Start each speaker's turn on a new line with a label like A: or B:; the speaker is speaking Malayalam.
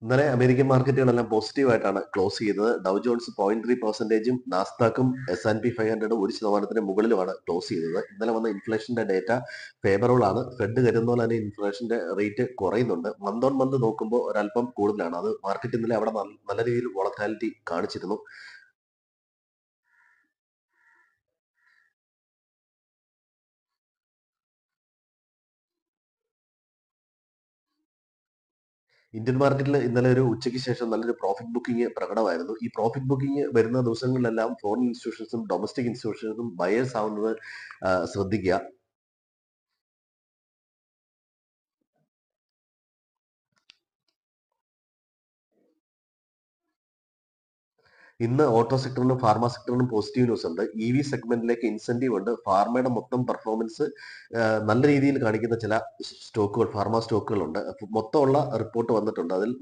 A: ഇന്നലെ അമേരിക്കൻ മാർക്കറ്റുകളെല്ലാം പോസിറ്റീവ് ആയിട്ടാണ് ക്ലോസ് ചെയ്തത്. ഡൗ ജോൺസ് 0.3%, നാസ്ഡാക്കും S&P 500 1% മുകളിലുമാണ് ക്ലോസ് ചെയ്തത്. ഇന്നലെ വന്ന ഇൻഫ്ലേഷന്റെ ഡേറ്റ ഫേവറബിൾ ആണ്. ഫെഡ് കരുതുന്ന പോലെ തന്നെ ഇൻഫ്ലേഷന്റെ റേറ്റ് കുറയുന്നുണ്ട്. മന്ത് ഓൺ മന്ത് നോക്കുമ്പോൾ ഒരല്പം കൂടുതലാണ്. അത് മാർക്കറ്റ് ഇന്നലെ അവിടെ നല്ല രീതിയിൽ വോളറ്റാലിറ്റി കാണിച്ചിരുന്നു. ഇന്ത്യൻ മാർക്കറ്റിൽ ഇന്നലെ ഒരു ഉച്ചയ്ക്ക് ശേഷം നല്ലൊരു പ്രോഫിറ്റ് ബുക്കിംഗ് പ്രകടമായിരുന്നു. ഈ പ്രോഫിറ്റ് ബുക്കിംഗ് വരുന്ന ദിവസങ്ങളിലെല്ലാം ഫോറിൻ ഇൻസ്റ്റിറ്റ്യൂഷൻസും ഡൊമസ്റ്റിക് ഇൻസ്റ്റിറ്റ്യൂഷൻസും ബയേഴ്സ് ആവുന്നത് ശ്രദ്ധിക്കുക. ഇന്ന് ഓട്ടോ സെക്ടറിനും ഫാർമ സെക്ടറിനും പോസിറ്റീവ് ന്യൂസ് ഉണ്ട്. EV സെഗ്മെന്റിലേക്ക് ഇൻസെന്റീവ് ഉണ്ട്. ഫാർമയുടെ മൊത്തം പെർഫോമൻസ് നല്ല രീതിയിൽ കാണിക്കുന്ന ചില സ്റ്റോക്കുകൾ, ഫാർമ സ്റ്റോക്കുകളുണ്ട്. മൊത്തമുള്ള റിപ്പോർട്ട് വന്നിട്ടുണ്ട്. അതിൽ